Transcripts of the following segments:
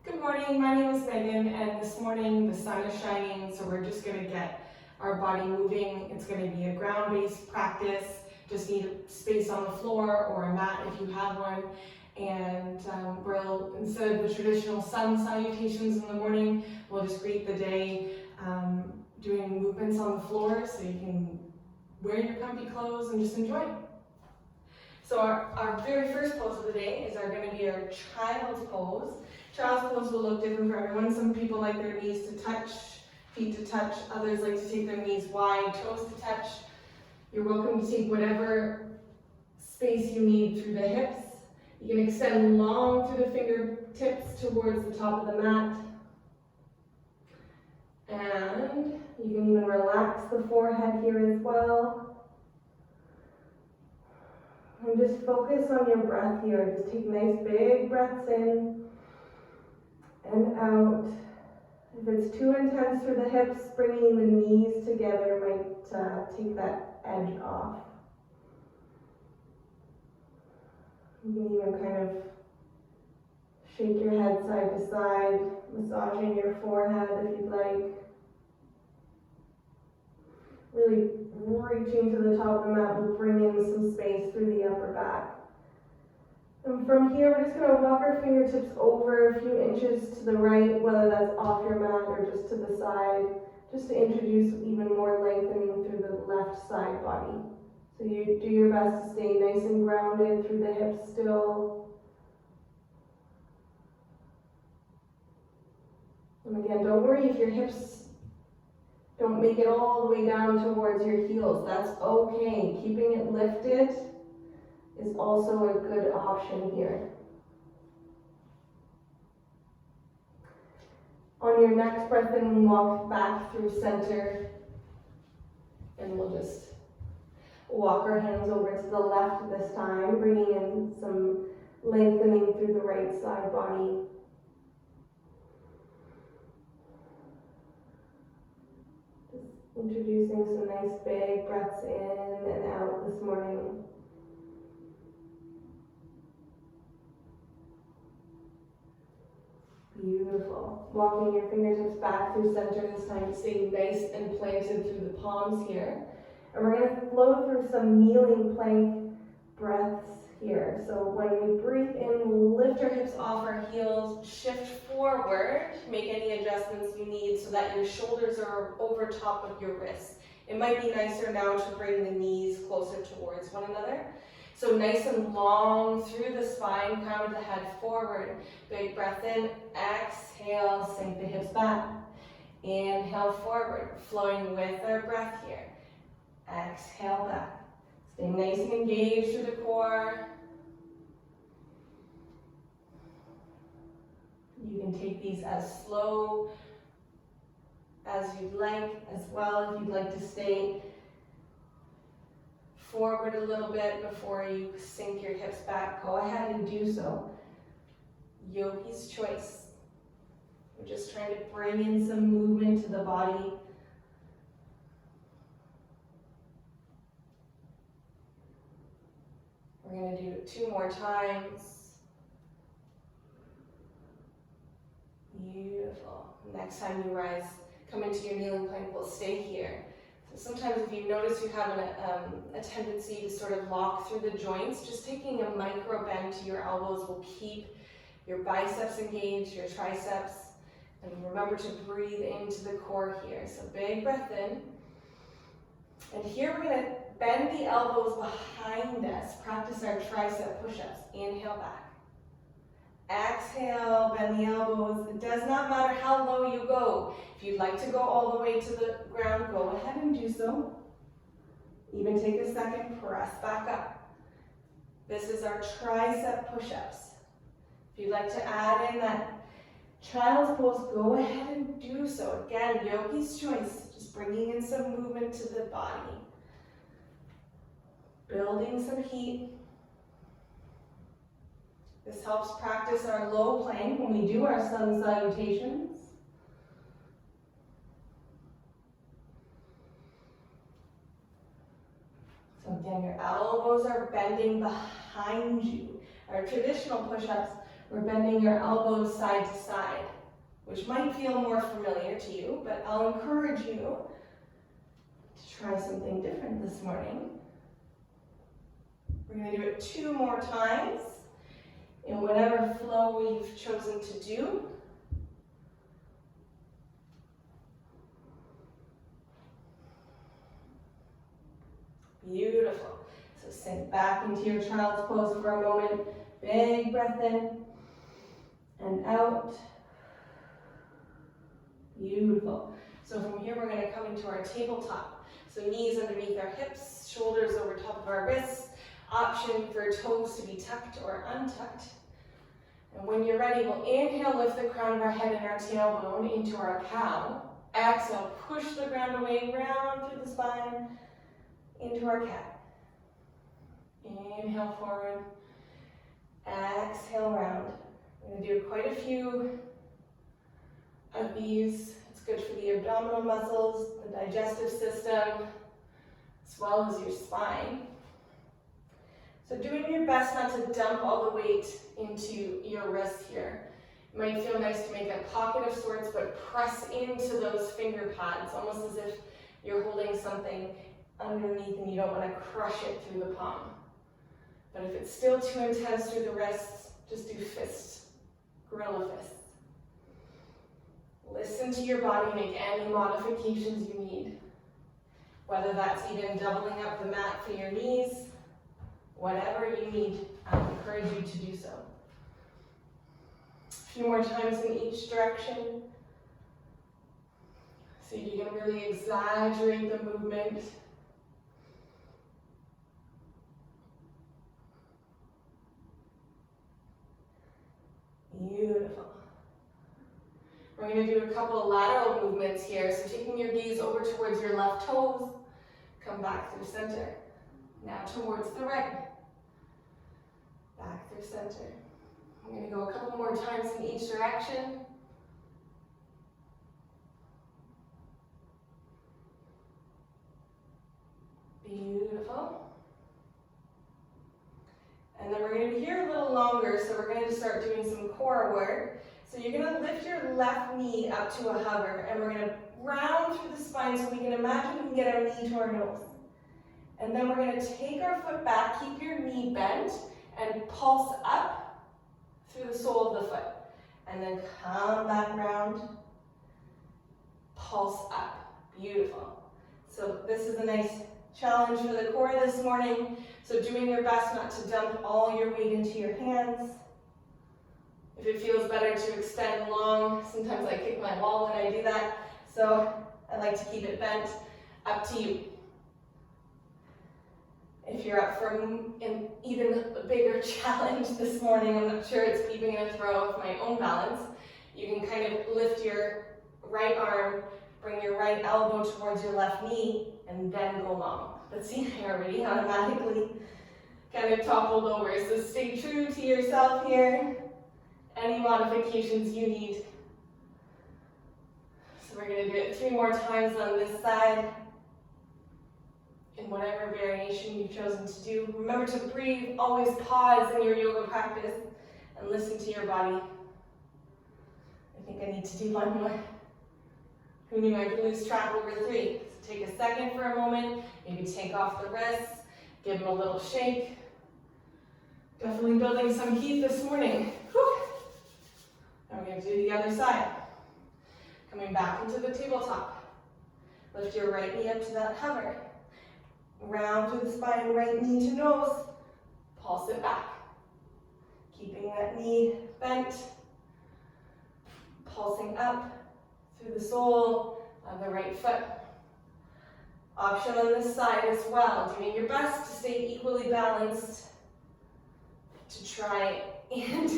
Good morning, my name is Megan, and this morning the sun is shining, so we're just going to get our body moving. It's going to be a ground-based practice. Just need a space on the floor or a mat if you have one. And we'll, instead of the traditional sun salutations in the morning, we'll just greet the day doing movements on the floor so you can wear your comfy clothes and just enjoy. So our very first pose of the day is going to be our child's pose. Child's pose will look different for everyone. Some people like their knees to touch, feet to touch. Others like to take their knees wide, toes to touch. You're welcome to take whatever space you need through the hips. You can extend long through the fingertips towards the top of the mat. And you can even relax the forehead here as well. And just focus on your breath here. Just take nice big breaths in and out. If it's too intense through the hips, bringing the knees together might take that edge off. You can even kind of shake your head side to side, massaging your forehead if you'd like. Really reaching to the top of the mat will bring in some space through the upper back. And from here, we're just going to walk our fingertips over a few inches to the right, whether that's off your mat or just to the side, just to introduce even more lengthening through the left side body. So you do your best to stay nice and grounded through the hips still. And again, don't worry if your hips don't make it all the way down towards your heels. That's okay. Keeping it lifted is also a good option here. On your next breath in, walk back through center, and we'll just walk our hands over to the left this time, bringing in some lengthening through the right side body. Just introducing some nice big breaths in and out this morning. Beautiful. Walking your fingertips back through center this time, staying nice and planted through the palms here. And we're going to flow through some kneeling plank breaths here. So when we breathe in, we'll lift our hips off our heels, shift forward, make any adjustments you need so that your shoulders are over top of your wrists. It might be nicer now to bring the knees closer towards one another. So nice and long through the spine, crown of the head forward. Big breath in, exhale, sink the hips back. Inhale forward, flowing with our breath here. Exhale back. Stay nice and engaged through the core. You can take these as slow as you'd like as well, if you'd like to stay forward a little bit before you sink your hips back. Go ahead and do so. Yogi's choice. We're just trying to bring in some movement to the body. We're going to do it 2 more times. Beautiful. Next time you rise, come into your kneeling plank, we'll stay here. Sometimes if you notice you have a tendency to sort of lock through the joints, just taking a micro bend to your elbows will keep your biceps engaged, your triceps, and remember to breathe into the core here. So big breath in. And here we're going to bend the elbows behind us, practice our tricep push-ups. Inhale back. Exhale, bend the elbows. It does not matter how low you go. If you'd like to go all the way to the ground, go ahead and do so. Even take a second, press back up. This is our tricep push-ups. If you'd like to add in that child's pose, go ahead and do so. Again, yogi's choice, just bringing in some movement to the body. Building some heat. This helps practice our low plank when we do our sun salutations. So again, your elbows are bending behind you. Our traditional push-ups, We're bending your elbows side to side, which might feel more familiar to you, but I'll encourage you to try something different this morning. We're going to do it 2 more times in whatever flow you've chosen to do. Beautiful. So sink back into your child's pose for a moment. Big breath in and out. Beautiful. So from here we're going to come into our tabletop. So knees underneath our hips, shoulders over top of our wrists. Option for toes to be tucked or untucked. And when you're ready, we'll inhale, lift the crown of our head and our tailbone into our cow. Exhale, push the ground away, round through the spine, into our cat. Inhale forward. Exhale round. We're going to do quite a few of these. It's good for the abdominal muscles, the digestive system, as well as your spine. So doing your best not to dump all the weight into your wrists here. It might feel nice to make a pocket of sorts, but press into those finger pads, almost as if you're holding something underneath and you don't want to crush it through the palm. But if it's still too intense through the wrists, just do fists, gorilla fists. Listen to your body, make any modifications you need. Whether that's even doubling up the mat for your knees, whatever you need, I encourage you to do so. A few more times in each direction. So you can really exaggerate the movement. Beautiful. We're going to do a couple of lateral movements here. So taking your gaze over towards your left toes, come back through center. Now towards the right. Back through center. I'm going to go a couple more times in each direction. Beautiful. And then we're going to be here a little longer, so we're going to start doing some core work. So you're going to lift your left knee up to a hover, and we're going to round through the spine so we can imagine we can get our knee to our nose. And then we're going to take our foot back, keep your knee bent, and pulse up through the sole of the foot. And then come back round, pulse up. Beautiful. So this is a nice challenge for the core this morning. So doing your best not to dump all your weight into your hands. If it feels better to extend long, sometimes I kick my wall when I do that. So I like to keep it bent. Up to you. If you're up for an even bigger challenge this morning, I'm not sure it's keeping in a throw of my own balance, you can kind of lift your right arm, bring your right elbow towards your left knee, and then go long. But see, I already automatically kind of toppled over. So stay true to yourself here. Any modifications you need. So we're going to do it 3 more times on this side. In whatever variation you've chosen to do. Remember to breathe, always pause in your yoga practice and listen to your body. I think I need to do 1 more. Who knew I could lose track over 3? So take a second for a moment, maybe take off the wrists, give them a little shake. Definitely building some heat this morning. Whew. Now we're going to do the other side. Coming back into the tabletop. Lift your right knee up to that hover. Round through the spine, right knee to nose. Pulse it back. Keeping that knee bent. Pulsing up through the sole of the right foot. Option on this side as well. Doing your best to stay equally balanced. To try and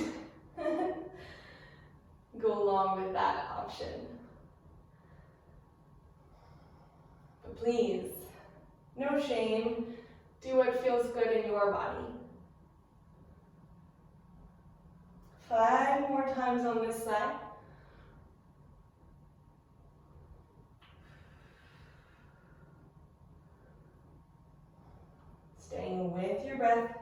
go along with that option. But please, no shame. Do what feels good in your body. 5 more times on this side. Staying with your breath.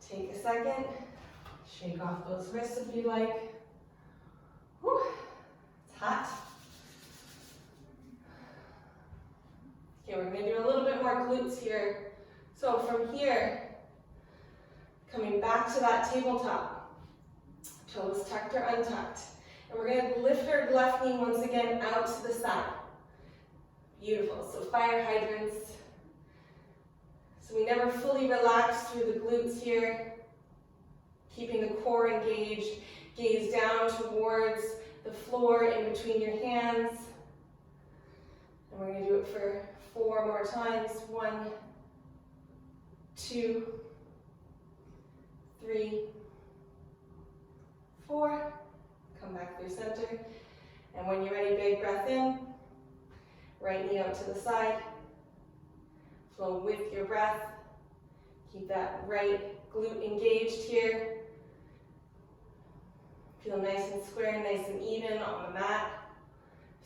Take a second, shake off those wrists if you like. Whew, it's hot. Okay, we're going to do a little bit more glutes here. So from here, coming back to that tabletop, toes tucked or untucked. And we're going to lift our left knee once again out to the side. Beautiful, so fire hydrants. So we never fully relax through the glutes here. Keeping the core engaged, gaze down towards the floor in between your hands. And we're going to do it for 4 more times. 1, 2, 3, 4. Come back through center. And when you're ready, big breath in. Right knee out to the side. Flow with your breath. Keep that right glute engaged here. Feel nice and square, nice and even on the mat,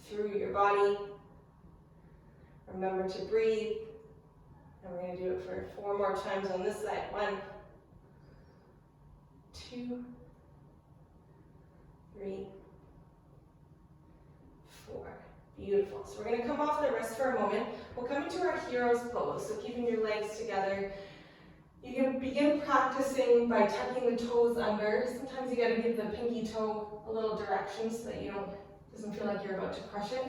through your body. Remember to breathe. And we're going to do it for 4 more times on this side. 1, 2, 3, 4. Beautiful. So we're going to come off the wrist for a moment. We'll come into our hero's pose. So keeping your legs together. You can begin practicing by tucking the toes under. Sometimes you got to give the pinky toe a little direction so that you doesn't feel like you're about to crush it.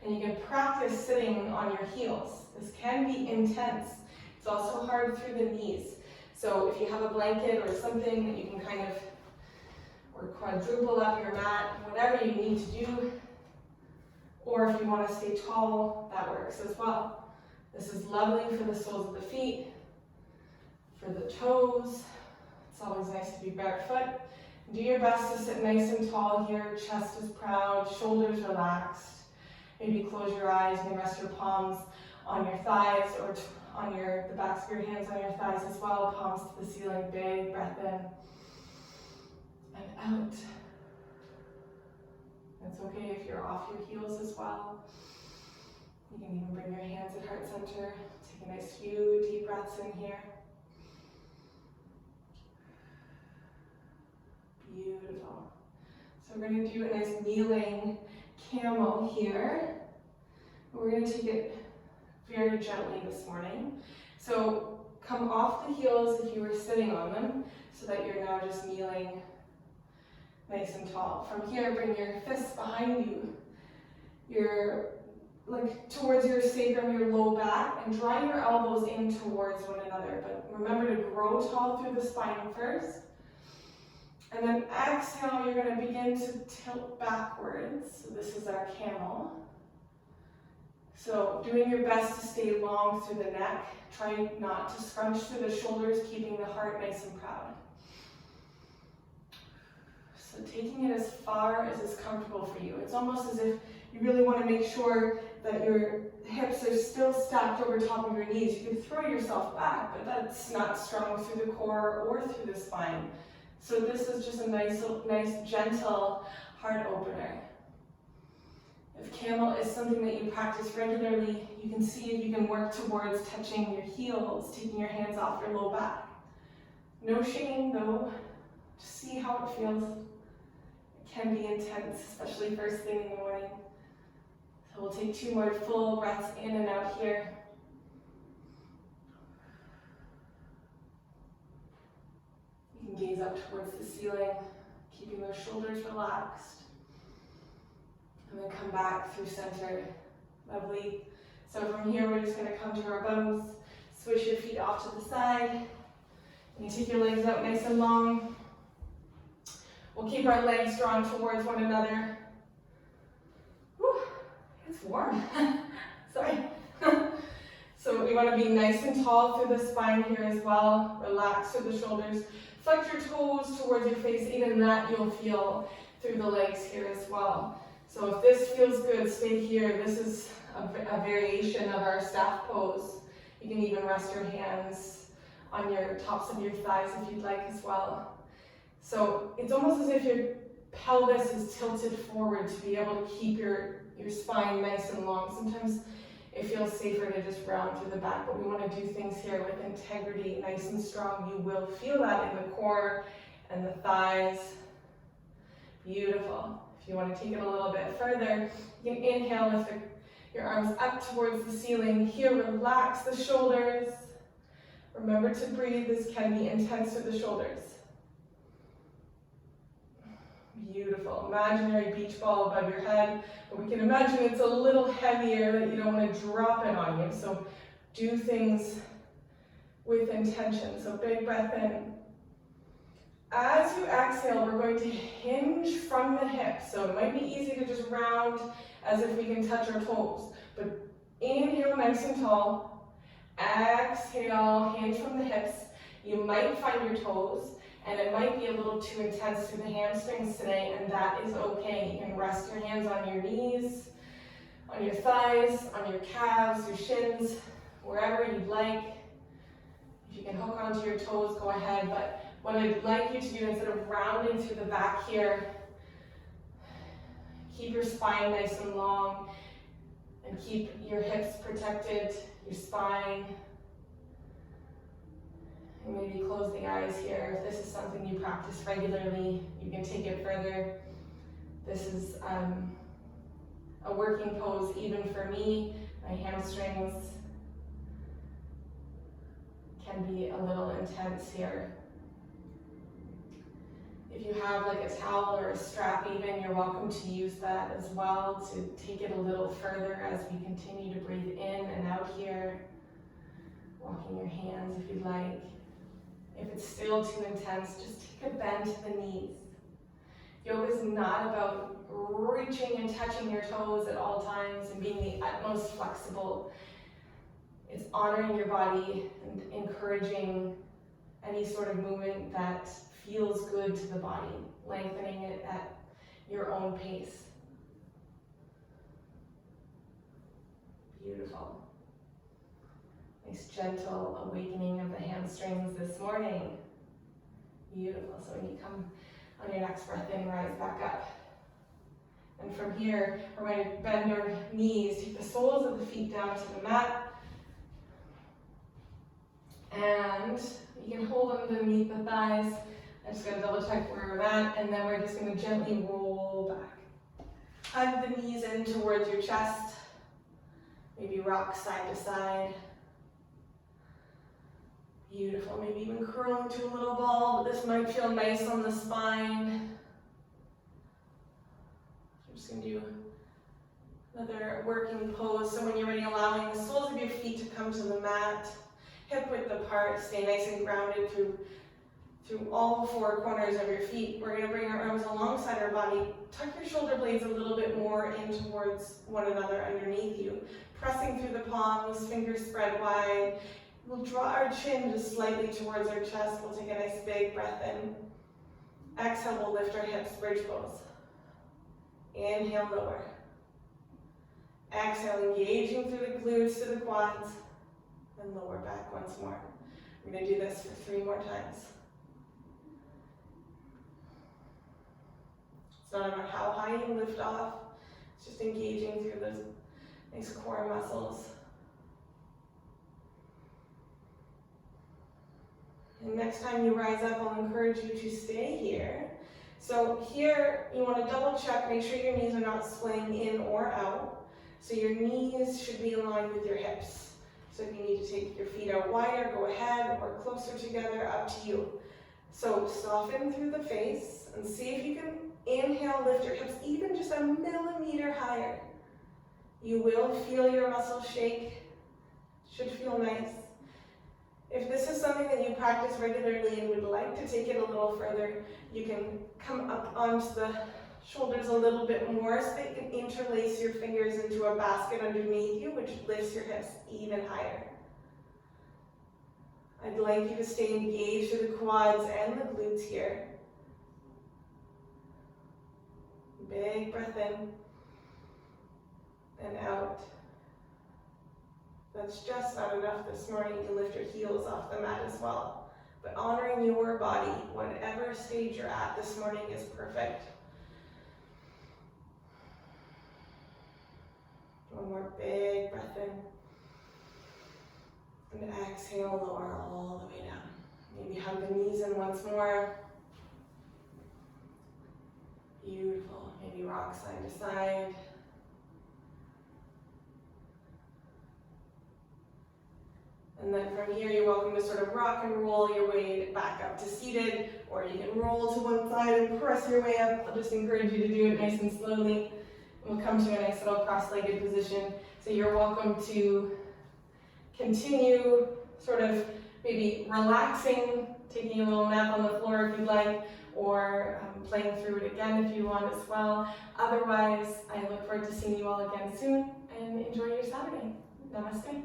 And you can practice sitting on your heels. This can be intense. It's also hard through the knees. So if you have a blanket or something that you can kind of, or quadruple up your mat, whatever you need to do. Or if you want to stay tall, that works as well. This is lovely for the soles of the feet. For the toes, it's always nice to be barefoot. Do your best to sit nice and tall here, chest is proud, shoulders relaxed. Maybe close your eyes and rest your palms on your thighs or on the backs of your hands on your thighs as well. Palms to the ceiling, big breath in and out. It's okay if you're off your heels as well. You can even bring your hands at heart center. Take a nice few deep breaths in here. Beautiful. So we're going to do a nice kneeling camel here. We're going to take it very gently this morning. So come off the heels if you were sitting on them, so that you're now just kneeling nice and tall. From here, bring your fists behind you. Like towards your sacrum, your low back, and draw your elbows in towards one another. But remember to grow tall through the spine first. And then exhale, you're going to begin to tilt backwards. So this is our camel. So doing your best to stay long through the neck. Try not to scrunch through the shoulders, keeping the heart nice and proud. So taking it as far as is comfortable for you. It's almost as if you really want to make sure that your hips are still stacked over top of your knees. You can throw yourself back, but that's not strong through the core or through the spine. So this is just a nice gentle heart opener. If camel is something that you practice regularly, you can see if you can work towards touching your heels, taking your hands off your low back. No shame though, just see how it feels. It can be intense, especially first thing in the morning. So we'll take 2 more full breaths in and out here. You can gaze up towards the ceiling, keeping those shoulders relaxed. And then come back through center. Lovely. So from here, we're just going to come to our bums, swish your feet off to the side. And you take your legs out nice and long. We'll keep our legs drawn towards one another. Whew, it's warm. Sorry. So we want to be nice and tall through the spine here as well. Relax through the shoulders. Flex your toes towards your face. Even that you'll feel through the legs here as well. So if this feels good, stay here. This is a variation of our staff pose. You can even rest your hands on your tops of your thighs if you'd like as well. So it's almost as if your pelvis is tilted forward to be able to keep your spine nice and long. Sometimes it feels safer to just round through the back, but we want to do things here with integrity, nice and strong. You will feel that in the core and the thighs. Beautiful. If you want to take it a little bit further, you can inhale, lift your arms up towards the ceiling. Here, relax the shoulders. Remember to breathe. This can be intense with the shoulders. Beautiful. Imaginary beach ball above your head. But we can imagine it's a little heavier, that you don't want to drop it on you. So do things with intention. So big breath in. As you exhale, we're going to hinge from the hips. So it might be easy to just round as if we can touch our toes. But inhale nice and tall. Exhale, hinge from the hips. You might find your toes, and it might be a little too intense through the hamstrings today, and that is okay. You can rest your hands on your knees, on your thighs, on your calves, your shins, wherever you'd like. If you can hook onto your toes, go ahead. But what I'd like you to do, instead of rounding through the back here, keep your spine nice and long and keep your hips protected, your spine. And maybe close the eyes here. If this is something you practice regularly, you can take it further. This is a working pose even for me. My hamstrings can be a little intense here. If you have like a towel or a strap even, you're welcome to use that as well to take it a little further as we continue to breathe in and out here. Walking your hands if you'd like. If it's still too intense, just take a bend to the knees. Yoga is not about reaching and touching your toes at all times and being the utmost flexible. It's honoring your body and encouraging any sort of movement that feels good to the body, lengthening it at your own pace. Beautiful. Nice gentle awakening of the hamstrings this morning. Beautiful. So when you come on your next breath in, rise back up. And from here, we're going to bend our knees, take the soles of the feet down to the mat. And you can hold them underneath the thighs. I'm just going to double check where we're at, and then we're just going to gently roll back. Hug the knees in towards your chest. Maybe rock side to side. Beautiful. Maybe even curl into a little ball, but this might feel nice on the spine. I'm just going to do another working pose. So when you're ready, allowing the soles of your feet to come to the mat. Hip width apart. Stay nice and grounded through all four corners of your feet. We're going to bring our arms alongside our body. Tuck your shoulder blades a little bit more in towards one another underneath you. Pressing through the palms, fingers spread wide. We'll draw our chin just slightly towards our chest. We'll take a nice big breath in. Exhale, we'll lift our hips, bridge pose. Inhale, lower. Exhale, engaging through the glutes to the quads. And lower back once more. We're going to do this for 3 more times. It's not about how high you lift off. It's just engaging through those nice core muscles. And next time you rise up, I'll encourage you to stay here. So here, you want to double check, make sure your knees are not swaying in or out. So your knees should be aligned with your hips. So if you need to take your feet out wider, go ahead, or closer together, up to you. So soften through the face and see if you can inhale, lift your hips even just a millimeter higher. You will feel your muscles shake. Should feel nice. If this is something that you practice regularly and would like to take it a little further, you can come up onto the shoulders a little bit more so that you can interlace your fingers into a basket underneath you, which lifts your hips even higher. I'd like you to stay engaged through the quads and the glutes here. Big breath in and out. That's just not enough this morning to lift your heels off the mat as well. But honoring your body, whatever stage you're at this morning, is perfect. One more big breath in. And exhale, lower all the way down. Maybe hug the knees in once more. Beautiful. Maybe rock side to side. And then from here, you're welcome to sort of rock and roll your way back up to seated, or you can roll to one side and press your way up. I'll just encourage you to do it nice and slowly. And we'll come to a nice little cross-legged position. So you're welcome to continue sort of maybe relaxing, taking a little nap on the floor if you'd like, or playing through it again if you want as well. Otherwise, I look forward to seeing you all again soon, and enjoy your Saturday. Namaste.